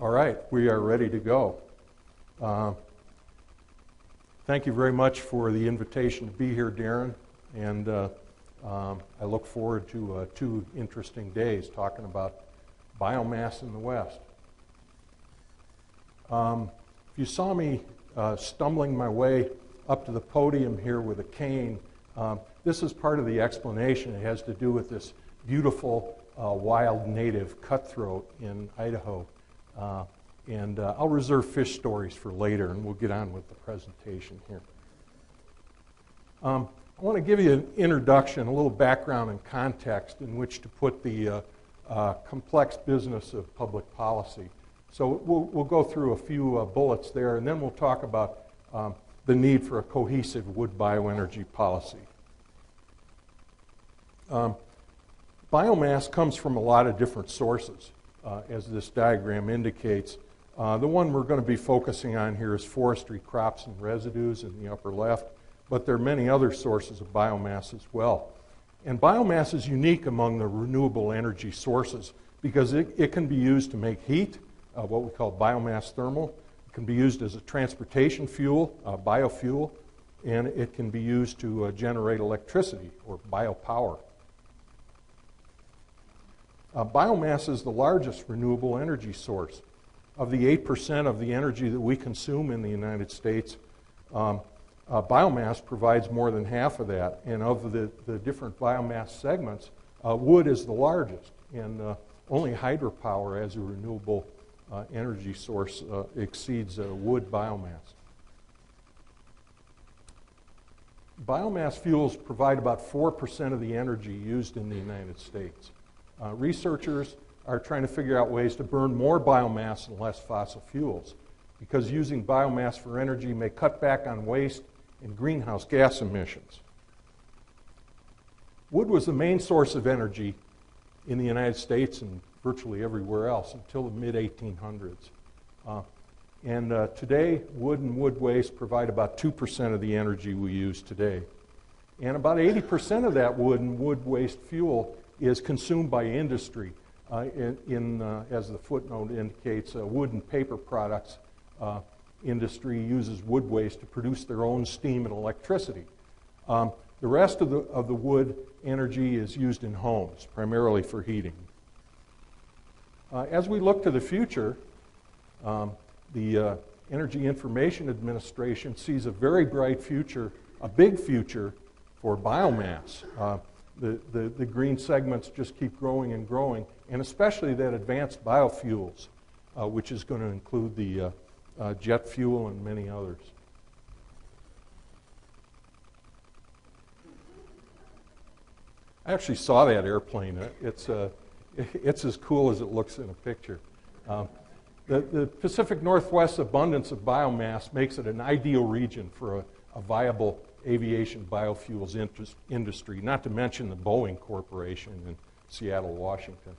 All right, we are ready to go. Thank you very much for the invitation to be here, Darren, and I look forward to 2 interesting days talking about biomass in the West. If you saw me stumbling my way up to the podium here with a cane, this is part of the explanation. It has to do with this beautiful wild native cutthroat in Idaho. And I'll reserve fish stories for later, and we'll get on with the presentation here. I want to give you an introduction, a little background and context in which to put the complex business of public policy. So we'll go through a few bullets there, and then we'll talk about the need for a cohesive wood bioenergy policy. Biomass comes from a lot of different sources, as this diagram indicates. The one we're going to be focusing on here is forestry crops and residues in the upper left, but there are many other sources of biomass as well. And biomass is unique among the renewable energy sources because it can be used to make heat, what we call biomass thermal. It can be used as a transportation fuel, biofuel, and it can be used to generate electricity or biopower. Biomass is the largest renewable energy source. Of the 8% of the energy that we consume in the United States, biomass provides more than half of that. And of the different biomass segments, wood is the largest. And only hydropower as a renewable energy source exceeds wood biomass. Biomass fuels provide about 4% of the energy used in the United States. Researchers are trying to figure out ways to burn more biomass and less fossil fuels because using biomass for energy may cut back on waste and greenhouse gas emissions. Wood was the main source of energy in the United States and virtually everywhere else until the mid-1800s. Today, wood and wood waste provide about 2% of the energy we use today. And about 80% of that wood and wood waste fuel is consumed by industry. As the footnote indicates, wood and paper products industry uses wood waste to produce their own steam and electricity. The rest of the wood energy is used in homes, primarily for heating. As we look to the future, the Energy Information Administration sees a very bright future, a big future for biomass. The green segments just keep growing and growing, and especially that advanced biofuels, which is going to include the jet fuel and many others. I actually saw that airplane. It's as cool as it looks in a picture. The Pacific Northwest's abundance of biomass makes it an ideal region for a viable aviation biofuels industry, not to mention the Boeing Corporation in Seattle, Washington.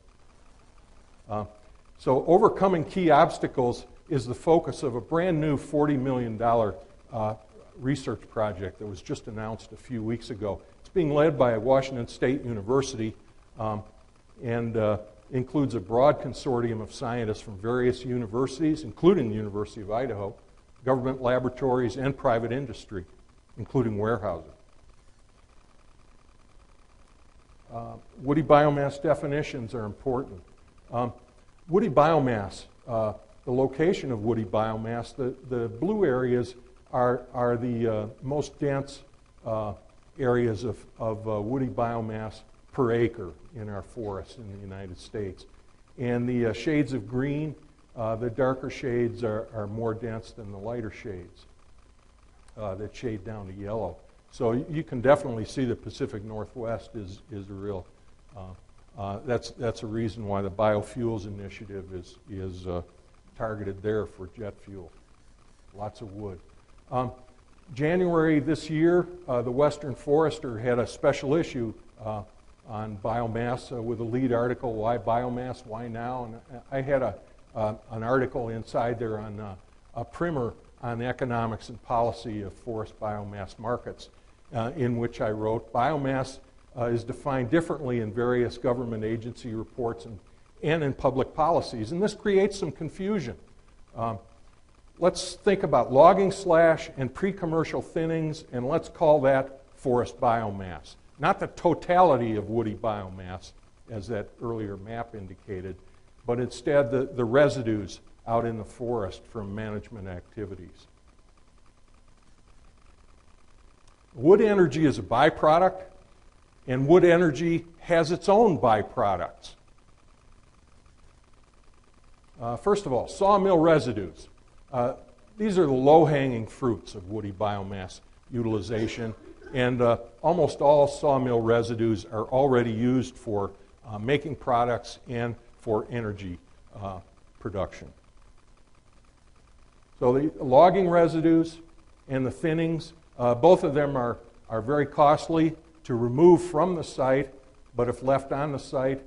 So overcoming key obstacles is the focus of a brand new $40 million research project that was just announced a few weeks ago. It's being led by Washington State University and includes a broad consortium of scientists from various universities, including the University of Idaho, government laboratories, and private industry, including warehousing. Woody biomass definitions are important. Woody biomass, the location of woody biomass, the blue areas are the most dense areas of woody biomass per acre in our forests in the United States. And the shades of green, the darker shades are more dense than the lighter shades that shade down to yellow. So you can definitely see the Pacific Northwest is a real, that's a reason why the Biofuels Initiative is targeted there for jet fuel. Lots of wood. January this year, the Western Forester had a special issue on biomass with a lead article, Why Biomass, Why Now? And I had an article inside there on a primer on economics and policy of forest biomass markets, in which I wrote, biomass is defined differently in various government agency reports and in public policies. And this creates some confusion. Let's think about logging slash and pre-commercial thinnings, and let's call that forest biomass. Not the totality of woody biomass, as that earlier map indicated, but instead the residues out in the forest from management activities. Wood energy is a byproduct, and wood energy has its own byproducts. First of all, sawmill residues. These are the low-hanging fruits of woody biomass utilization, and almost all sawmill residues are already used for making products and for energy production. So the logging residues and the thinnings, both of them are very costly to remove from the site, but if left on the site,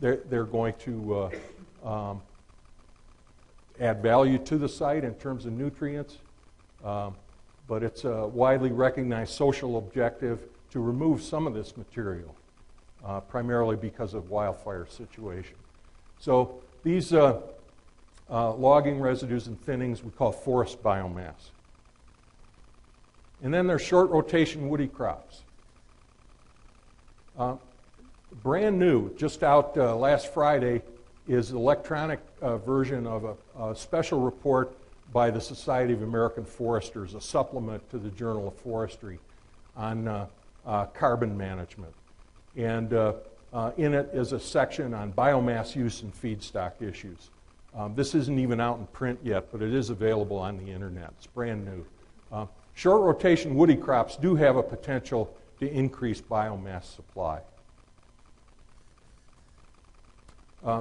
they're going to add value to the site in terms of nutrients, but it's a widely recognized social objective to remove some of this material, primarily because of wildfire situation. So these logging residues and thinnings we call forest biomass. And then there's short rotation woody crops. Brand new, just out last Friday, is the electronic version of a special report by the Society of American Foresters, a supplement to the Journal of Forestry, on carbon management. And in it is a section on biomass use and feedstock issues. This isn't even out in print yet, but it is available on the internet. It's brand new. Short rotation woody crops do have a potential to increase biomass supply.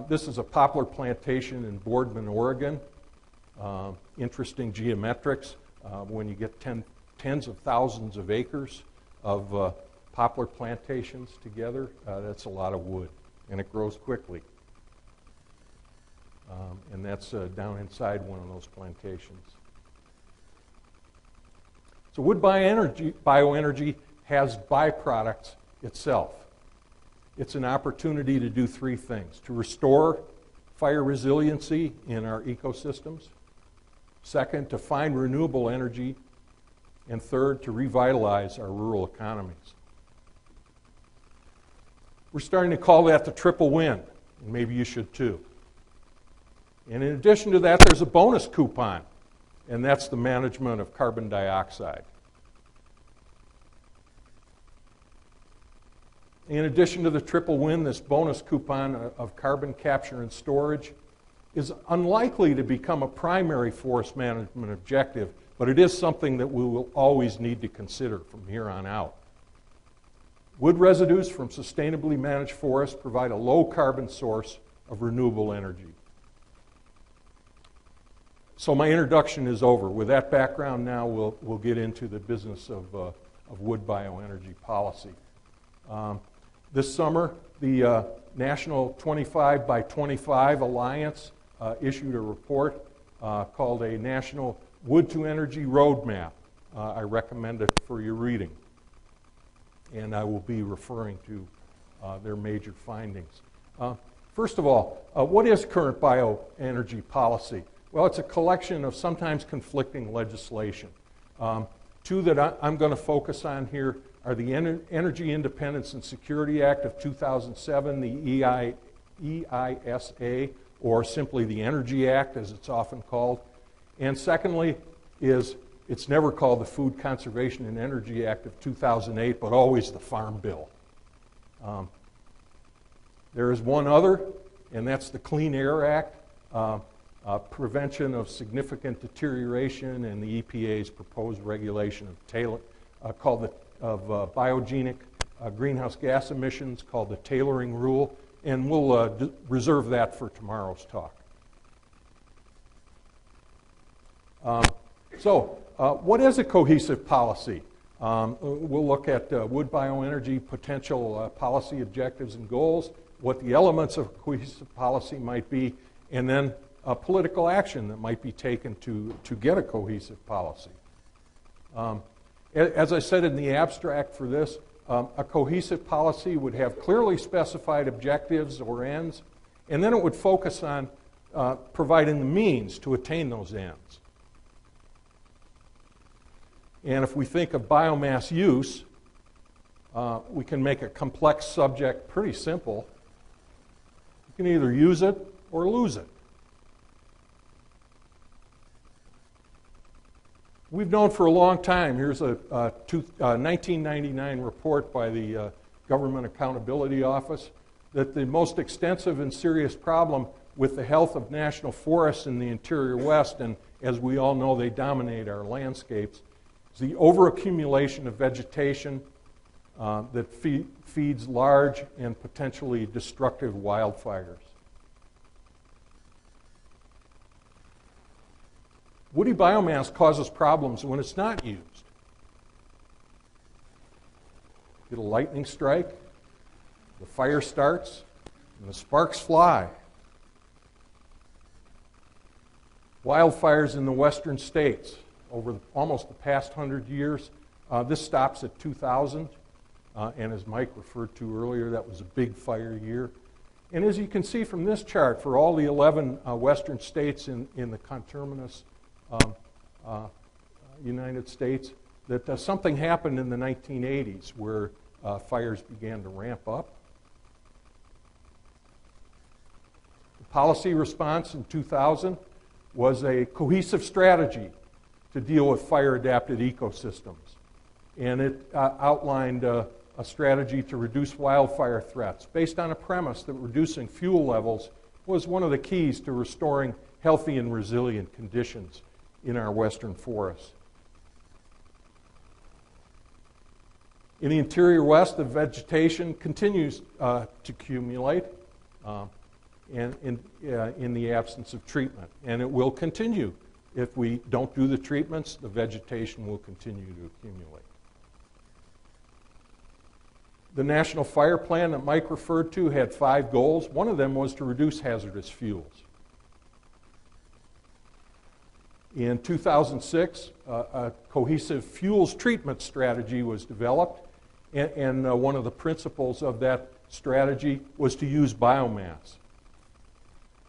This is a poplar plantation in Boardman, Oregon. Interesting geometrics. When you get tens of thousands of acres of poplar plantations together, that's a lot of wood, and it grows quickly. And that's down inside one of those plantations. So wood bioenergy has byproducts itself. It's an opportunity to do three things: to restore fire resiliency in our ecosystems, second, to find renewable energy, and third, to revitalize our rural economies. We're starting to call that the triple win, and maybe you should too. And in addition to that, there's a bonus coupon, and that's the management of carbon dioxide. In addition to the triple win, this bonus coupon of carbon capture and storage is unlikely to become a primary forest management objective, but it is something that we will always need to consider from here on out. Wood residues from sustainably managed forests provide a low carbon source of renewable energy. So my introduction is over. With that background now, we'll get into the business of wood bioenergy policy. This summer, the National 25 by 25 Alliance issued a report called a National Wood to Energy Roadmap. I recommend it for your reading. And I will be referring to their major findings. First of all, what is current bioenergy policy? Well, it's a collection of sometimes conflicting legislation. Two that I'm going to focus on here are the Energy Independence and Security Act of 2007, the EISA, or simply the Energy Act, as it's often called. And secondly it's never called the Food Conservation and Energy Act of 2008, but always the Farm Bill. There is one other, and that's the Clean Air Act, prevention of significant deterioration in the EPA's proposed regulation of biogenic greenhouse gas emissions, called the tailoring rule, and we'll reserve that for tomorrow's talk. What is a cohesive policy? We'll look at wood bioenergy potential policy objectives and goals, what the elements of cohesive policy might be, and then political action that might be taken to get a cohesive policy. As I said in the abstract for this, a cohesive policy would have clearly specified objectives or ends And then it would focus on providing the means to attain those ends. And if we think of biomass use, we can make a complex subject pretty simple. You can either use it or lose it. We've known for a long time, here's a 1999 report by the Government Accountability Office, that the most extensive and serious problem with the health of national forests in the interior West, and as we all know, they dominate our landscapes, is the overaccumulation of vegetation that feeds large and potentially destructive wildfires. Woody biomass causes problems when it's not used. Get a lightning strike, the fire starts, and the sparks fly. Wildfires in the western states over almost the past 100 years. This stops at 2000, and as Mike referred to earlier, that was a big fire year. And as you can see from this chart, for all the 11 western states in the conterminous United States, that something happened in the 1980s where fires began to ramp up. The policy response in 2000 was a cohesive strategy to deal with fire-adapted ecosystems. And it outlined a strategy to reduce wildfire threats based on a premise that reducing fuel levels was one of the keys to restoring healthy and resilient conditions in our western forests. In the interior West, the vegetation continues to accumulate and in the absence of treatment. And it will continue. If we don't do the treatments, the vegetation will continue to accumulate. The National Fire Plan that Mike referred to had 5 goals. One of them was to reduce hazardous fuels. In 2006, a cohesive fuels treatment strategy was developed, and one of the principles of that strategy was to use biomass.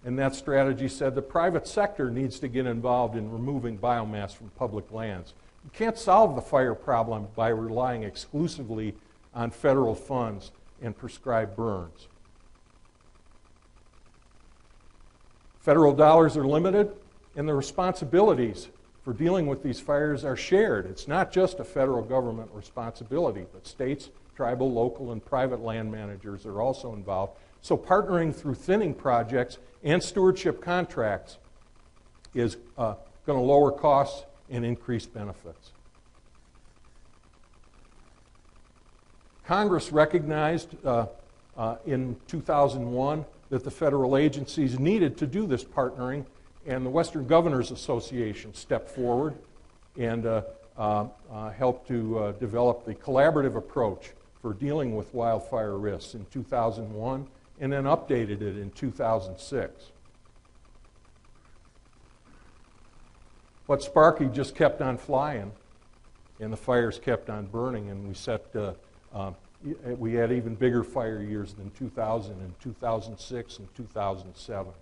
And that strategy said the private sector needs to get involved in removing biomass from public lands. You can't solve the fire problem by relying exclusively on federal funds and prescribed burns. Federal dollars are limited, and the responsibilities for dealing with these fires are shared. It's not just a federal government responsibility, but states, tribal, local, and private land managers are also involved. So partnering through thinning projects and stewardship contracts is going to lower costs and increase benefits. Congress recognized in 2001 that the federal agencies needed to do this partnering, and the Western Governors Association stepped forward and helped to develop the collaborative approach for dealing with wildfire risks in 2001, and then updated it in 2006. But Sparky just kept on flying, and the fires kept on burning, and we had even bigger fire years than 2000 and 2006 and 2007.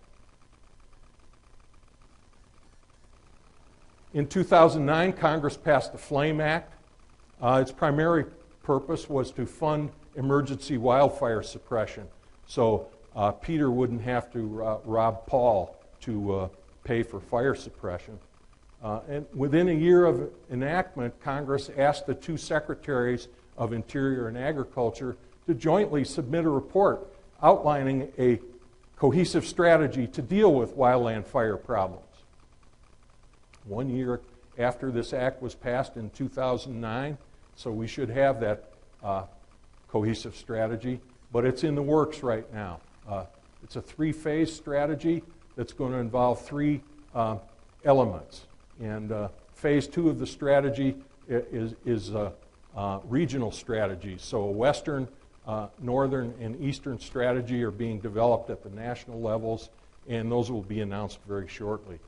In 2009, Congress passed the FLAME Act. Its primary purpose was to fund emergency wildfire suppression, so Peter wouldn't have to rob Paul to pay for fire suppression. And within a year of enactment, Congress asked the 2 secretaries of Interior and Agriculture to jointly submit a report outlining a cohesive strategy to deal with wildland fire problems. 1 year after this act was passed in 2009, so we should have that cohesive strategy, but it's in the works right now. It's a 3-phase strategy that's going to involve 3 elements. And phase 2 of the strategy is regional strategies. So a western, northern, and eastern strategy are being developed at the national levels, and those will be announced very shortly.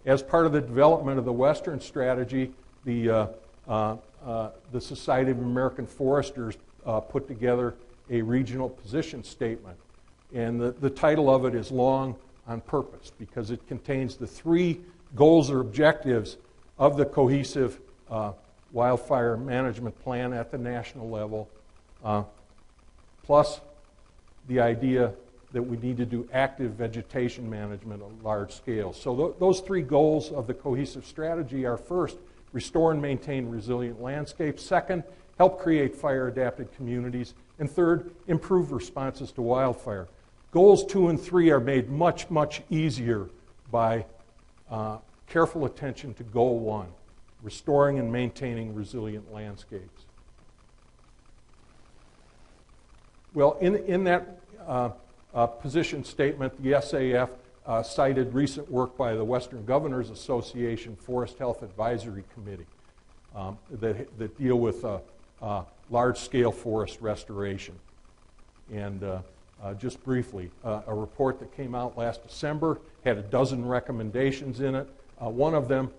As part of the development of the western strategy, the Society of American Foresters put together a regional position statement. And the title of it is long on purpose because it contains the 3 goals or objectives of the cohesive wildfire management plan at the national level, plus the idea that we need to do active vegetation management on a large scale. So those 3 goals of the cohesive strategy are: first, restore and maintain resilient landscapes; second, help create fire-adapted communities; and third, improve responses to wildfire. Goals 2 and 3 are made much, much easier by careful attention to Goal 1, restoring and maintaining resilient landscapes. Well, in that position statement, the SAF cited recent work by the Western Governors Association Forest Health Advisory Committee that deal with large-scale forest restoration. And just briefly, a report that came out last December had a dozen recommendations in it. One of them,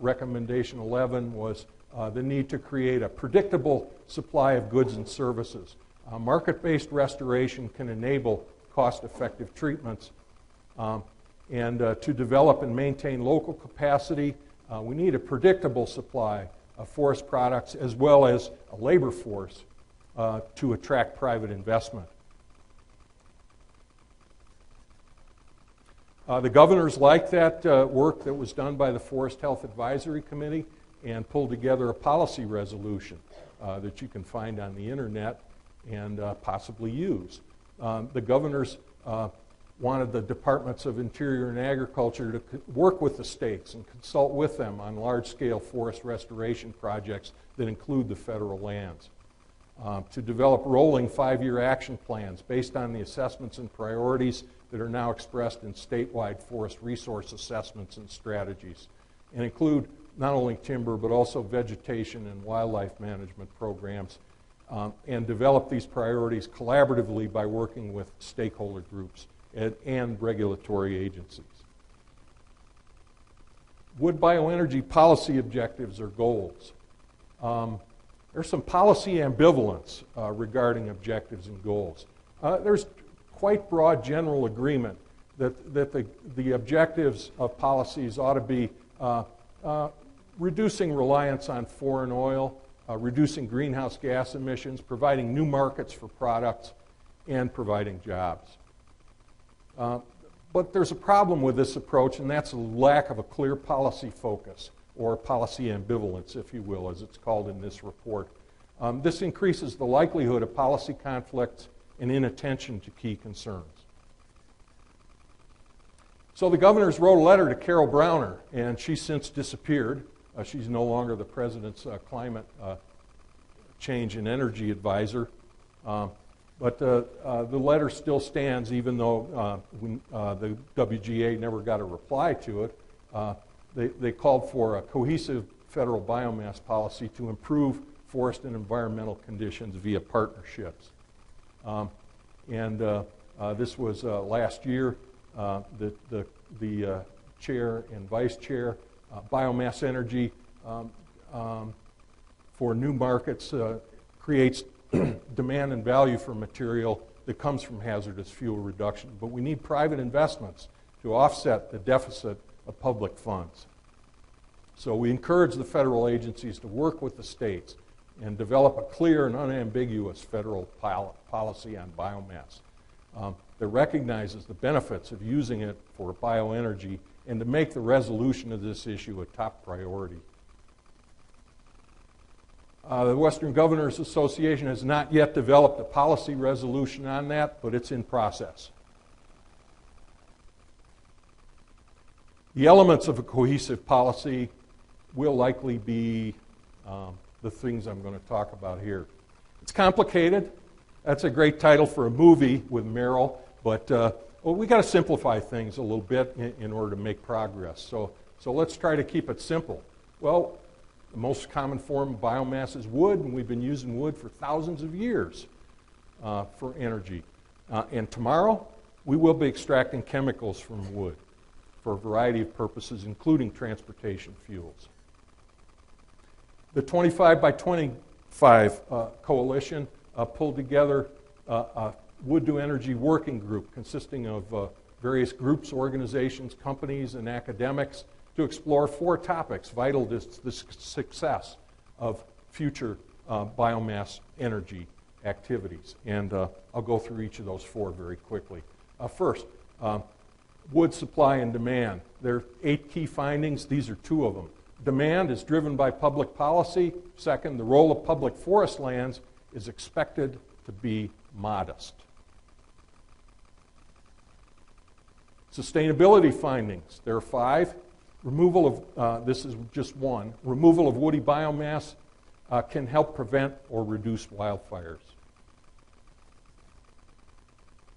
recommendation 11, was the need to create a predictable supply of goods and services. Market-based restoration can enable cost-effective treatments. And to develop and maintain local capacity, we need a predictable supply of forest products as well as a labor force to attract private investment. The governors liked that work that was done by the Forest Health Advisory Committee and pulled together a policy resolution that you can find on the internet and possibly use. The governors wanted the Departments of Interior and Agriculture to work with the states and consult with them on large-scale forest restoration projects that include the federal lands. To develop rolling 5-year action plans based on the assessments and priorities that are now expressed in statewide forest resource assessments and strategies, and include not only timber but also vegetation and wildlife management programs, and develop these priorities collaboratively by working with stakeholder groups and regulatory agencies. Wood bioenergy policy objectives or goals. There's some policy ambivalence regarding objectives and goals. There's quite broad general agreement that the objectives of policies ought to be reducing reliance on foreign oil, reducing greenhouse gas emissions, providing new markets for products, and providing jobs. But there's a problem with this approach, and that's a lack of a clear policy focus, or policy ambivalence, if you will, as it's called in this report. This increases the likelihood of policy conflicts and inattention to key concerns. So the governors wrote a letter to Carol Browner, and she's since disappeared. She's no longer the president's climate change and energy advisor. But the letter still stands, even though the WGA never got a reply to it. They called for a cohesive federal biomass policy to improve forest and environmental conditions via partnerships. This was last year. The chair and vice chair, biomass energy for new markets creates demand and value for material that comes from hazardous fuel reduction. But we need private investments to offset the deficit of public funds. So we encourage the federal agencies to work with the states and develop a clear and unambiguous federal policy on biomass that recognizes the benefits of using it for bioenergy and to make the resolution of this issue a top priority. The Western Governors Association has not yet developed a policy resolution on that, but it's in process. The elements of a cohesive policy will likely be the things I'm going to talk about here. It's complicated. That's a great title for a movie with Meryl, but we got to simplify things a little bit in order to make progress. So let's try to keep it simple. Well, the most common form of biomass is wood, and we've been using wood for thousands of years for energy. And tomorrow, we will be extracting chemicals from wood for a variety of purposes, including transportation fuels. The 25 by 25 coalition pulled together a wood-to-energy working group consisting of various groups, organizations, companies, and academics to explore 4 topics vital to the success of future biomass energy activities. And I'll go through each of those 4 very quickly. First, wood supply and demand. There are 8 key findings. These are 2 of them. Demand is driven by public policy. Second, the role of public forest lands is expected to be modest. Sustainability findings. There are 5. Removal of, this is just 1, removal of woody biomass can help prevent or reduce wildfires.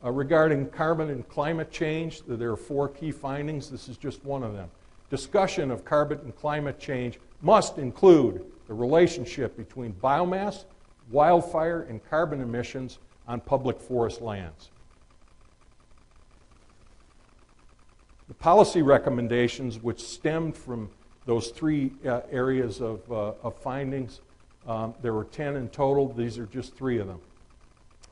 Regarding carbon and climate change, there are 4 key findings. This is just one of them. Discussion of carbon and climate change must include the relationship between biomass, wildfire, and carbon emissions on public forest lands. The policy recommendations, which stemmed from those 3 areas of findings, there were 10 in total. These are just 3 of them.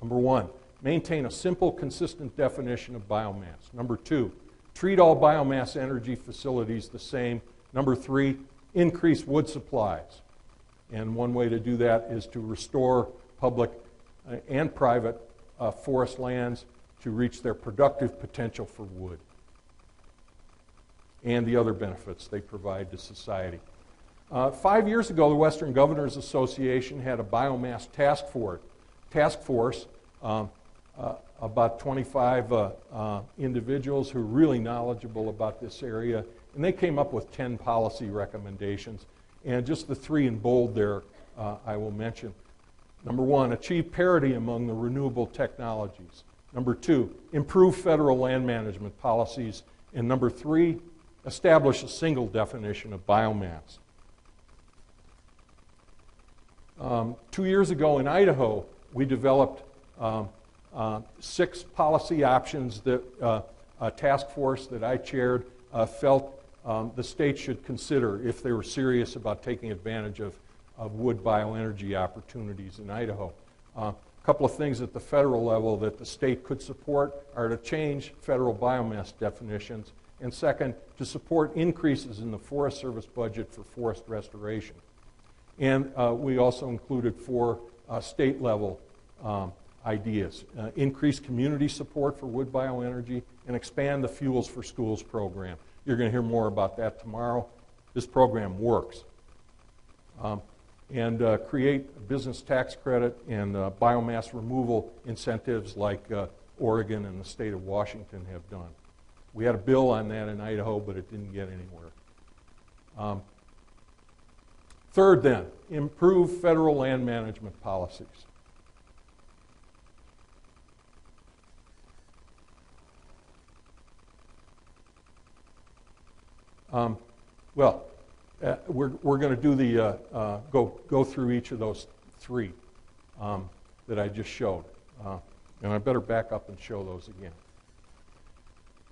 Number 1, maintain a simple, consistent definition of biomass. Number 2, treat all biomass energy facilities the same. Number 3, increase wood supplies. And one way to do that is to restore public and private forest lands to reach their productive potential for wood and the other benefits they provide to society. 5 years ago, the Western Governors Association had a biomass task force, about 25 individuals who are really knowledgeable about this area, and they came up with 10 policy recommendations. And just the 3 in bold there I will mention. Number 1, achieve parity among the renewable technologies. Number 2, improve federal land management policies. And number 3, establish a single definition of biomass. 2 years ago in Idaho, we developed 6 policy options that a task force that I chaired felt the state should consider if they were serious about taking advantage of wood bioenergy opportunities in Idaho. A couple of things at the federal level that the state could support are to change federal biomass definitions, and second, to support increases in the Forest Service budget for forest restoration. And we also included 4 state-level ideas. Increase community support for wood bioenergy and expand the Fuels for Schools program. You're going to hear more about that tomorrow. This program works. And create a business tax credit and biomass removal incentives like Oregon and the state of Washington have done. We had a bill on that in Idaho, but it didn't get anywhere. Third, then, improve federal land management policies. We're going to do the go through each of those 3 that I just showed, and I better back up and show those again.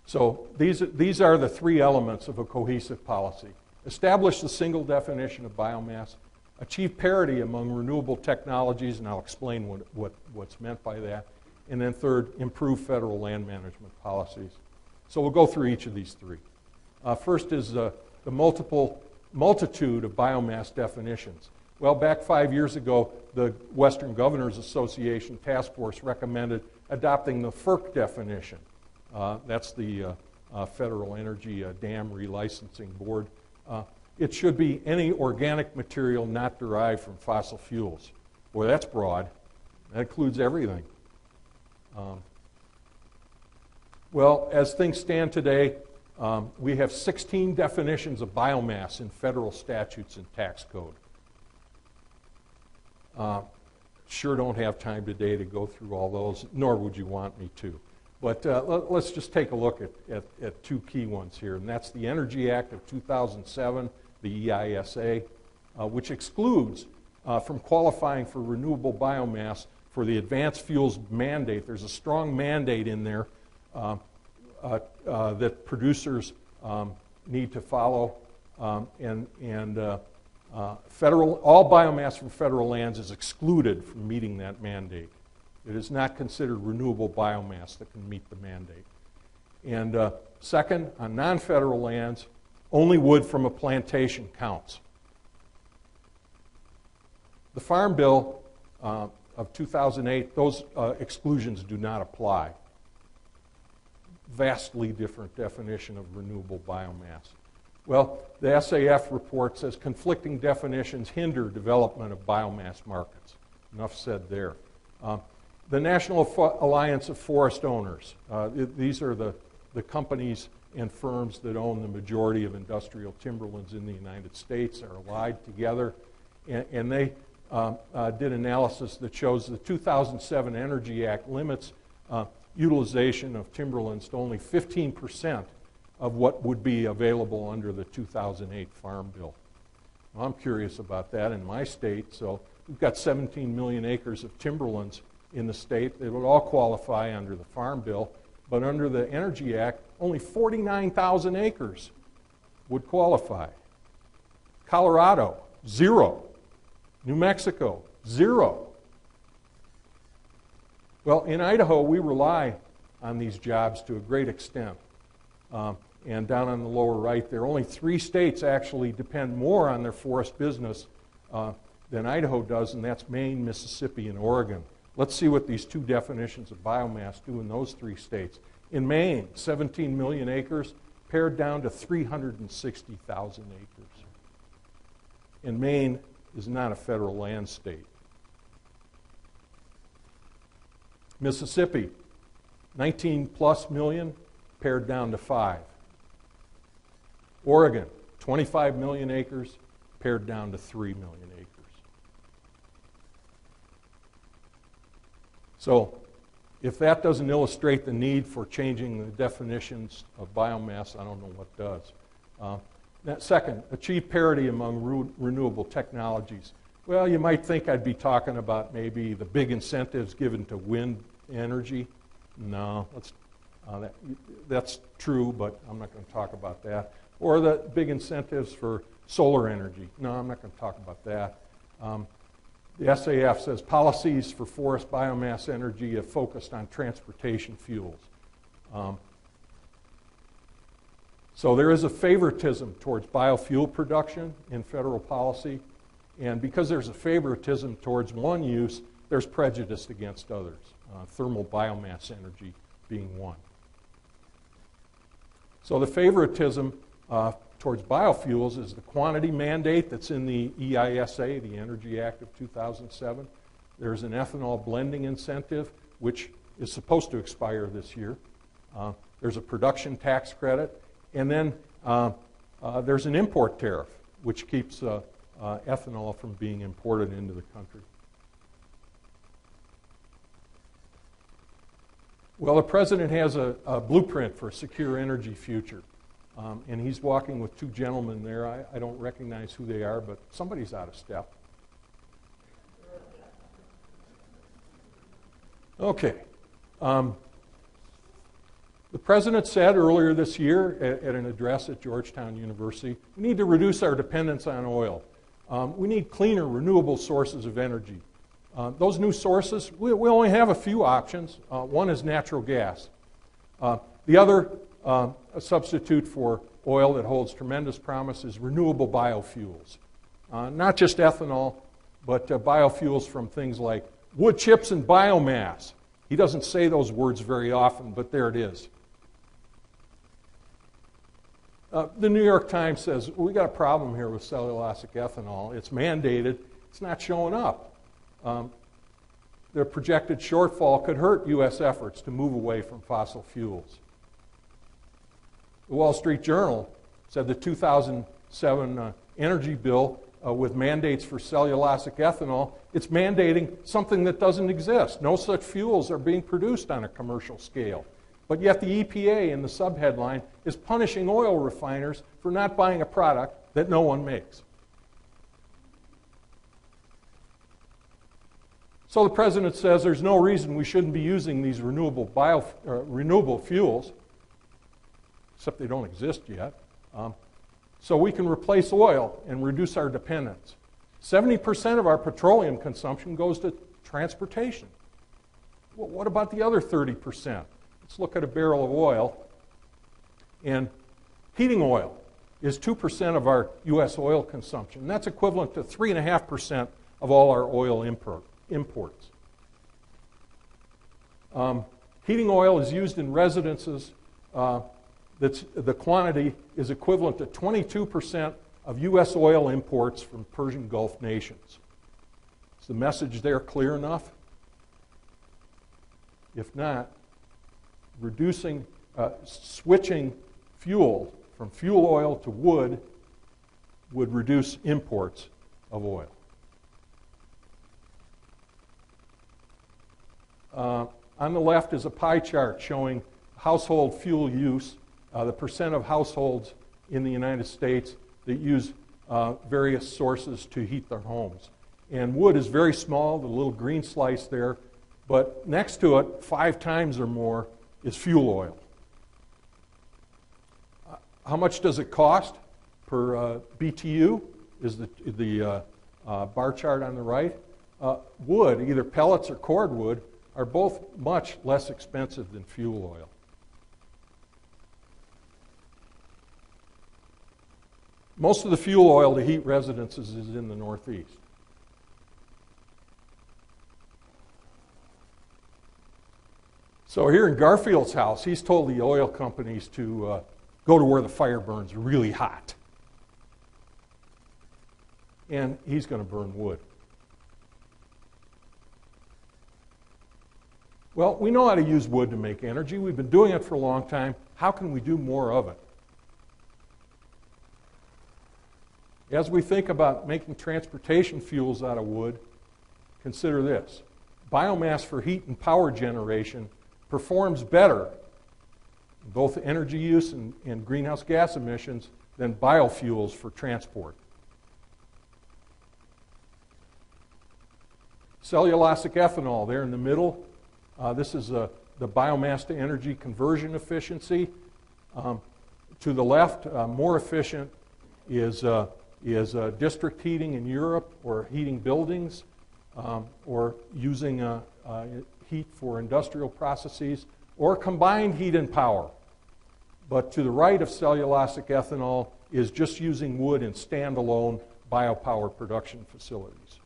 So these are the 3 elements of a cohesive policy. Establish the single definition of biomass, achieve parity among renewable technologies, and I'll explain what's meant by that, and then third, improve federal land management policies. So we'll go through each of these 3. First is the multitude of biomass definitions. Well, back 5 years ago, the Western Governors Association Task Force recommended adopting the FERC definition. That's the Federal Energy Dam Relicensing Board. It should be any organic material not derived from fossil fuels. Boy, that's broad. That includes everything. Well, as things stand today, we have 16 definitions of biomass in federal statutes and tax code. Sure don't have time today to go through all those, nor would you want me to. But let's just take a look at 2 key ones here, and that's the Energy Act of 2007, the EISA, which excludes from qualifying for renewable biomass for the advanced fuels mandate. There's a strong mandate in there that producers need to follow, and all biomass from federal lands is excluded from meeting that mandate. It is not considered renewable biomass that can meet the mandate. And second, on non-federal lands, only wood from a plantation counts. The Farm Bill of 2008, those exclusions do not apply. Vastly different definition of renewable biomass. Well, the SAF report says conflicting definitions hinder development of biomass markets. Enough said there. The National Alliance of Forest Owners, these are the companies and firms that own the majority of industrial timberlands in the United States, are allied together, and they did analysis that shows the 2007 Energy Act limits utilization of timberlands to only 15% of what would be available under the 2008 Farm Bill. Well, I'm curious about that in my state, so we've got 17 million acres of timberlands in the state. They would all qualify under the Farm Bill, but under the Energy Act, only 49,000 acres would qualify. Colorado, 0. New Mexico, 0. Well, in Idaho, we rely on these jobs to a great extent. And down on the lower right there, only 3 states actually depend more on their forest business than Idaho does, and that's Maine, Mississippi, and Oregon. Let's see what these 2 definitions of biomass do in those 3 states. In Maine, 17 million acres, pared down to 360,000 acres. And Maine is not a federal land state. Mississippi, 19 plus million, pared down to 5. Oregon, 25 million acres, pared down to 3 million acres. So, if that doesn't illustrate the need for changing the definitions of biomass, I don't know what does. Second, achieve parity among renewable technologies. Well, you might think I'd be talking about maybe the big incentives given to wind energy. No, that's true, but I'm not going to talk about that. Or the big incentives for solar energy. No, I'm not going to talk about that. The SAF says policies for forest biomass energy have focused on transportation fuels. So there is a favoritism towards biofuel production in federal policy, and because there's a favoritism towards one use, there's prejudice against others, thermal biomass energy being one. So the favoritism towards biofuels is the quantity mandate that's in the EISA, the Energy Act of 2007. There's an ethanol blending incentive, which is supposed to expire this year. There's a production tax credit. And then there's an import tariff, which keeps ethanol from being imported into the country. Well, the president has a blueprint for a secure energy future. And he's walking with 2 gentlemen there. I don't recognize who they are, but somebody's out of step. Okay. The president said earlier this year at an address at Georgetown University, we need to reduce our dependence on oil. We need cleaner, renewable sources of energy. Those new sources, we only have a few options. One is natural gas. The other a substitute for oil that holds tremendous promise is renewable biofuels. Not just ethanol, but biofuels from things like wood chips and biomass. He doesn't say those words very often, but there it is. The New York Times says, we got a problem here with cellulosic ethanol. It's mandated. It's not showing up. The projected shortfall could hurt U.S. efforts to move away from fossil fuels. The Wall Street Journal said the 2007 energy bill with mandates for cellulosic ethanol, it's mandating something that doesn't exist. No such fuels are being produced on a commercial scale. But yet the EPA in the subheadline is punishing oil refiners for not buying a product that no one makes. So the president says there's no reason we shouldn't be using these renewable fuels, except they don't exist yet, so we can replace oil and reduce our dependence. 70% of our petroleum consumption goes to transportation. Well, what about the other 30%? Let's look at a barrel of oil. And heating oil is 2% of our U.S. oil consumption. That's equivalent to 3.5% of all our oil imports. Heating oil is used in residences. The quantity is equivalent to 22% of U.S. oil imports from Persian Gulf nations. Is the message there clear enough? If not, switching fuel from fuel oil to wood would reduce imports of oil. On the left is a pie chart showing household fuel use, the percent of households in the United States that use various sources to heat their homes. And wood is very small, the little green slice there, but next to it, 5 times or more, is fuel oil. How much does it cost per BTU is the bar chart on the right. Wood, either pellets or cordwood, are both much less expensive than fuel oil. Most of the fuel oil to heat residences is in the Northeast. So here in Garfield's house, he's told the oil companies to go to where the fire burns really hot. And he's going to burn wood. Well, we know how to use wood to make energy. We've been doing it for a long time. How can we do more of it? As we think about making transportation fuels out of wood, consider this. Biomass for heat and power generation performs better in both energy use and greenhouse gas emissions than biofuels for transport. Cellulosic ethanol there in the middle. This is the biomass to energy conversion efficiency. To the left, more efficient is district heating in Europe, or heating buildings, or using heat for industrial processes, or combined heat and power. But to the right of cellulosic ethanol is just using wood in standalone biopower production facilities.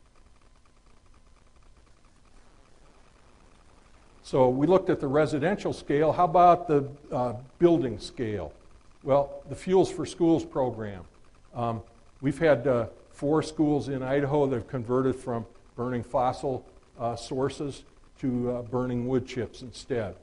So we looked at the residential scale. How about the building scale? Well, the Fuels for Schools program. We've had 4 schools in Idaho that have converted from burning fossil sources to burning wood chips instead.